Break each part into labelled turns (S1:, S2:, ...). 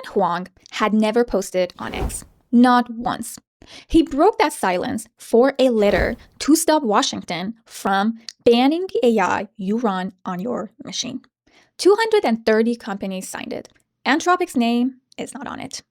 S1: Huang had never posted on X, not once. He broke that silence for a letter to stop Washington from banning the AI you run on your machine. 230 companies signed it. Anthropic's name is not on it.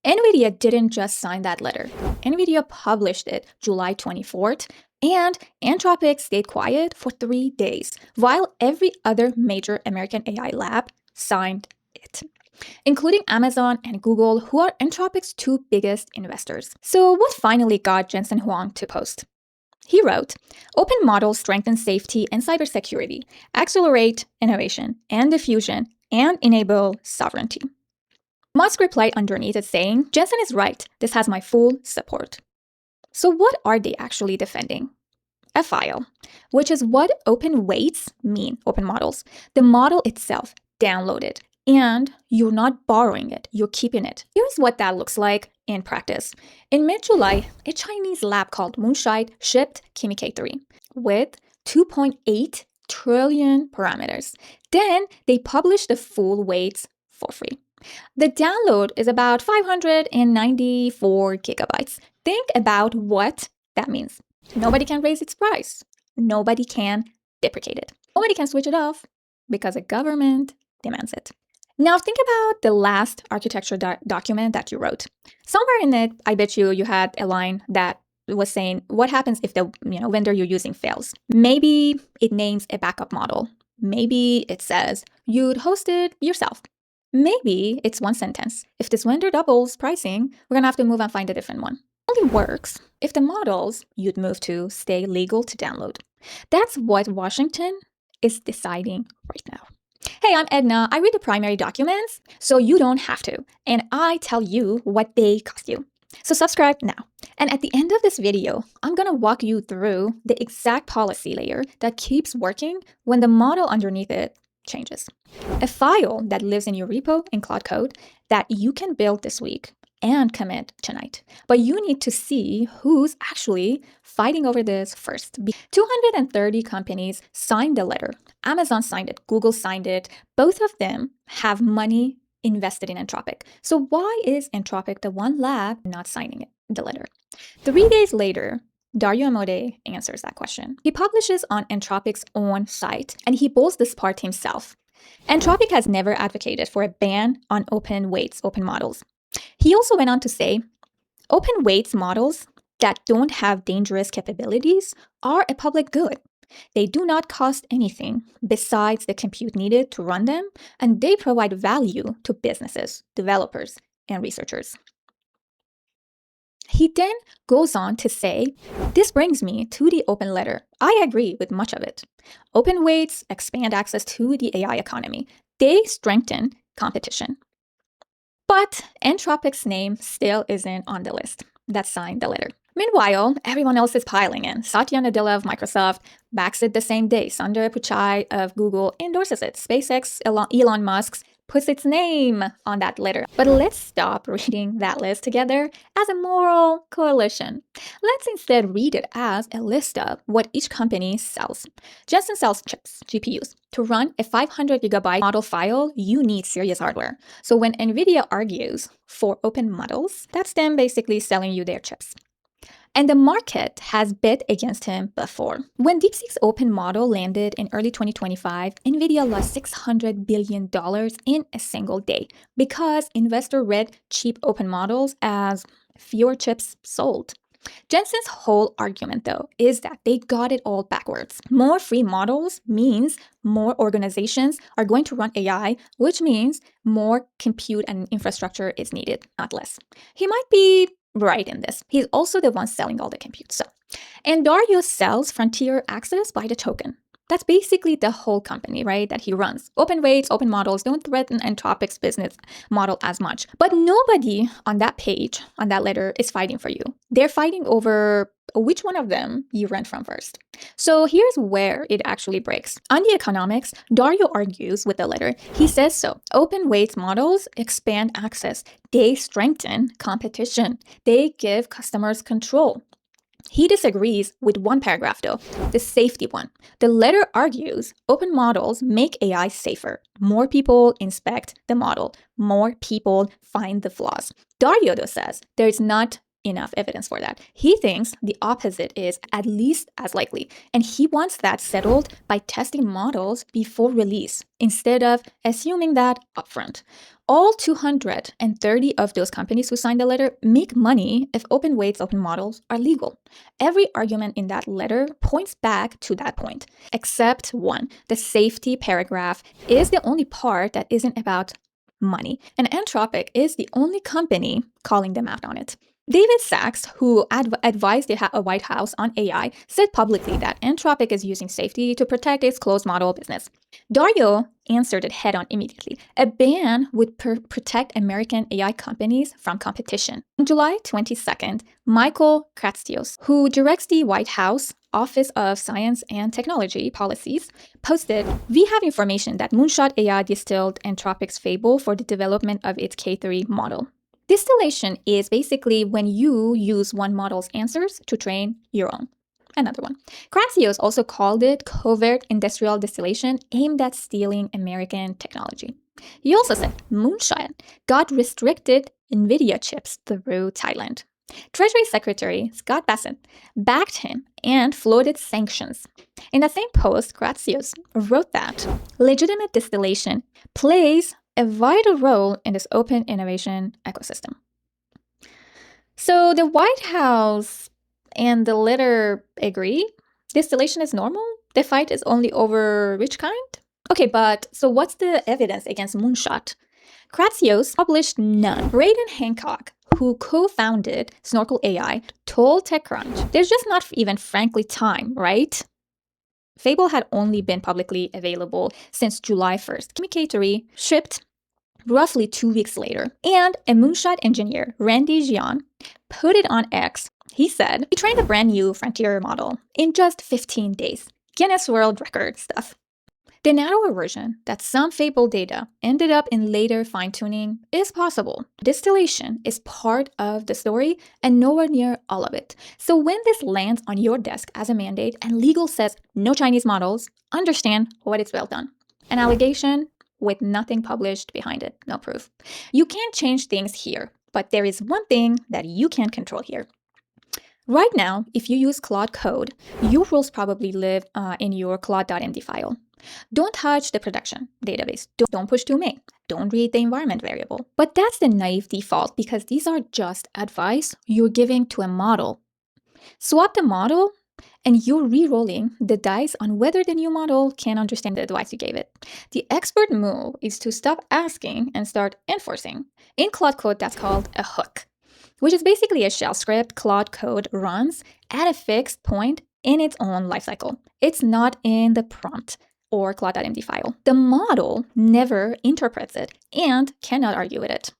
S1: NVIDIA didn't just sign that letter. NVIDIA published it July 24th, and Anthropic stayed quiet for 3 days, while every other major American AI lab signed it, including Amazon and Google, who are Anthropic's two biggest investors. So what finally got Jensen Huang to post? He wrote, "Open models strengthen safety and cybersecurity, accelerate innovation and diffusion, and enable sovereignty." Musk replied underneath it saying, "Jensen is right. This has my full support." So what are they actually defending? A file, which is what open weights mean, open models. The model itself downloaded, and you're not borrowing it, you're keeping it. Here's what that looks like in practice. In mid-July, a Chinese lab called Moonshot shipped Kimi K3 with 2.8 trillion parameters. Then they published the full weights for free. The download is about 594 gigabytes. Think about what that means. Nobody can raise its price. Nobody can deprecate it. Nobody can switch it off because the government demands it. Now think about the last architecture document that you wrote. Somewhere in it, I bet you had a line that was saying, what happens if the vendor you're using fails? Maybe it names a backup model. Maybe it says you'd host it yourself. Maybe it's one sentence. If this vendor doubles pricing, we're gonna have to move and find a different one. It only works if the models you'd move to stay legal to download. That's what Washington is deciding right now. Hey, I'm Edna. I read the primary documents, so you don't have to. And I tell you what they cost you. So subscribe now. And at the end of this video, I'm gonna walk you through the exact policy layer that keeps working when the model underneath it changes. A file that lives in your repo in Cloud Code that you can build this week and commit tonight. But you need to see who's actually fighting over this first. 230 companies signed the letter. Amazon signed it, Google signed it. Both of them have money invested in Anthropic. So why is Anthropic the one lab not signing it, the letter? 3 days later, Dario Amodei answers that question. He publishes on Anthropic's own site, and he bolds this part himself. Anthropic has never advocated for a ban on open weights, open models. He also went on to say, open weights models that don't have dangerous capabilities are a public good. They do not cost anything besides the compute needed to run them, and they provide value to businesses, developers, and researchers. He then goes on to say, this brings me to the open letter. I agree with much of it. Open weights expand access to the AI economy. They strengthen competition. But Anthropic's name still isn't on the list that signed the letter. Meanwhile, everyone else is piling in. Satya Nadella of Microsoft backs it the same day. Sundar Pichai of Google endorses it. SpaceX, Elon Musk's puts its name on that letter. But let's stop reading that list together as a moral coalition. Let's instead read it as a list of what each company sells. Jensen sells chips, GPUs. To run a 500 gigabyte model file, you need serious hardware. So when NVIDIA argues for open models, that's them basically selling you their chips. And the market has bet against him before. When DeepSeek's open model landed in early 2025, NVIDIA lost $600 billion in a single day because investors read cheap open models as fewer chips sold. Jensen's whole argument, though, is that they got it all backwards. More free models means more organizations are going to run AI, which means more compute and infrastructure is needed, not less. He might be right in this. He's also the one selling all the compute. And Dario sells frontier access by the token. That's basically the whole company, right, that he runs. Open weights, open models don't threaten Anthropic's business model as much. But nobody on that page, on that letter, is fighting for you. They're fighting over which one of them you rent from first. So here's where it actually breaks. On the economics, Dario argues with the letter. He says so. Open weights models expand access. They strengthen competition. They give customers control. He disagrees with one paragraph though, the safety one. The letter argues open models make AI safer. More people inspect the model. More people find the flaws. Dario though says there is not enough evidence for that. He thinks the opposite is at least as likely, and he wants that settled by testing models before release instead of assuming that upfront. All 230 of those companies who signed the letter make money if open weights open models are legal. Every argument in that letter points back to that point, except one. The safety paragraph is the only part that isn't about money, and Anthropic is the only company calling them out on it. David Sachs, who advised the White House on AI, said publicly that Anthropic is using safety to protect its closed model business. Dario answered it head-on immediately. A ban would protect American AI companies from competition. On July 22nd, Michael Kratsios, who directs the White House Office of Science and Technology Policies, posted, "We have information that Moonshot AI distilled Anthropic's fable for the development of its K3 model." Distillation is basically when you use one model's answers to train your own. Another one. Kratsios also called it covert industrial distillation aimed at stealing American technology. He also said Moonshot got restricted NVIDIA chips through Thailand. Treasury Secretary Scott Bassett backed him and floated sanctions. In the same post, Kratsios wrote that legitimate distillation plays a vital role in this open innovation ecosystem. So the White House and the letter agree? Distillation is normal? The fight is only over which kind? Okay, but so what's the evidence against Moonshot? Kratsios published none. Braden Hancock, who co-founded Snorkel AI, told TechCrunch, "There's just not even frankly time, right?" Fable had only been publicly available since July 1st. K3 shipped roughly 2 weeks later. And a Moonshot engineer, Randy Jian, put it on X. He said, "We trained a brand new frontier model in just 15 days. Guinness World Record stuff." The narrower version that some Fable data ended up in later fine-tuning is possible. Distillation is part of the story and nowhere near all of it. So when this lands on your desk as a mandate and legal says no Chinese models, understand what it's built on. An allegation with nothing published behind it, no proof. You can't change things here, but there is one thing that you can control here. Right now, if you use Claude Code, your rules probably live in your claude.md file. Don't touch the production database. Don't push to main. Don't read the environment variable. But that's the naive default because these are just advice you're giving to a model. Swap the model and you're re-rolling the dice on whether the new model can understand the advice you gave it. The expert move is to stop asking and start enforcing. In Claude Code, that's called a hook, which is basically a shell script Claude Code runs at a fixed point in its own lifecycle. It's not in the prompt or claude.md file. The model never interprets it and cannot argue with it.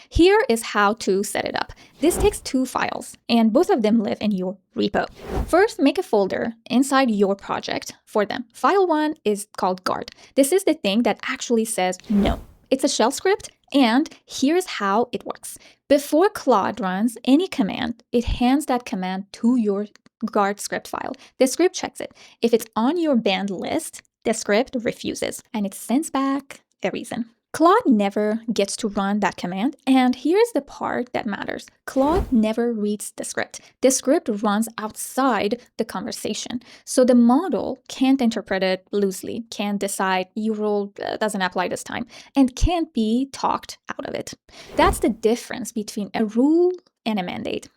S1: Here is how to set it up. This takes 2 files, and both of them live in your repo. First, make a folder inside your project for them. File 1 is called guard. This is the thing that actually says no. It's a shell script, and here's how it works. Before Claude runs any command, it hands that command to your guard script file. The script checks it. If it's on your banned list, the script refuses, and it sends back a reason. Claude never gets to run that command, and here's the part that matters. Claude never reads the script. The script runs outside the conversation, so the model can't interpret it loosely, can't decide your rule doesn't apply this time, and can't be talked out of it. That's the difference between a rule and a mandate.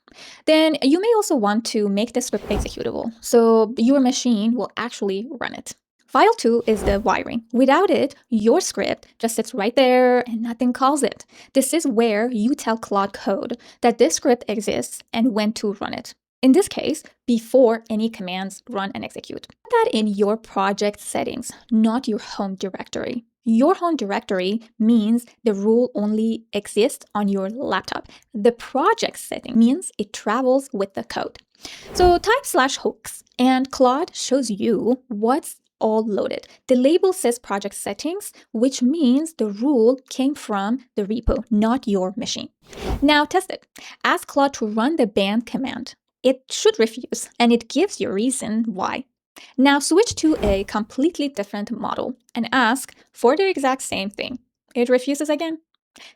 S1: Then you may also want to make the script executable, so your machine will actually run it. File 2 is the wiring. Without it, your script just sits right there and nothing calls it. This is where you tell Claude Code that this script exists and when to run it. In this case, before any commands run and execute. Put that in your project settings, not your home directory. Your home directory means the rule only exists on your laptop. The project setting means it travels with the code. So type /hooks and Claude shows you what's all loaded. The label says project settings, which means the rule came from the repo, not your machine. Now test it. Ask Claude to run the ban command. it should refuse, and it gives you a reason why. Now switch to a completely different model and ask for the exact same thing. It refuses again.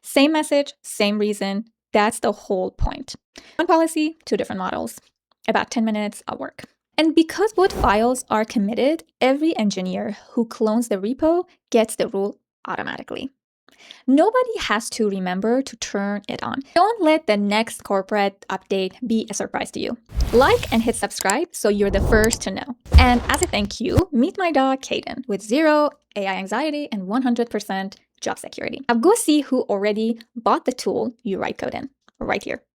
S1: Same message, same reason. That's the whole point. One policy, two different models. About 10 minutes of work. And because both files are committed, every engineer who clones the repo gets the rule automatically. Nobody has to remember to turn it on. Don't let the next corporate update be a surprise to you. Like and hit subscribe so you're the first to know. And as a thank you, meet my dog Kaden with 0 AI anxiety and 100% job security. Now go see who already bought the tool you write code in right here.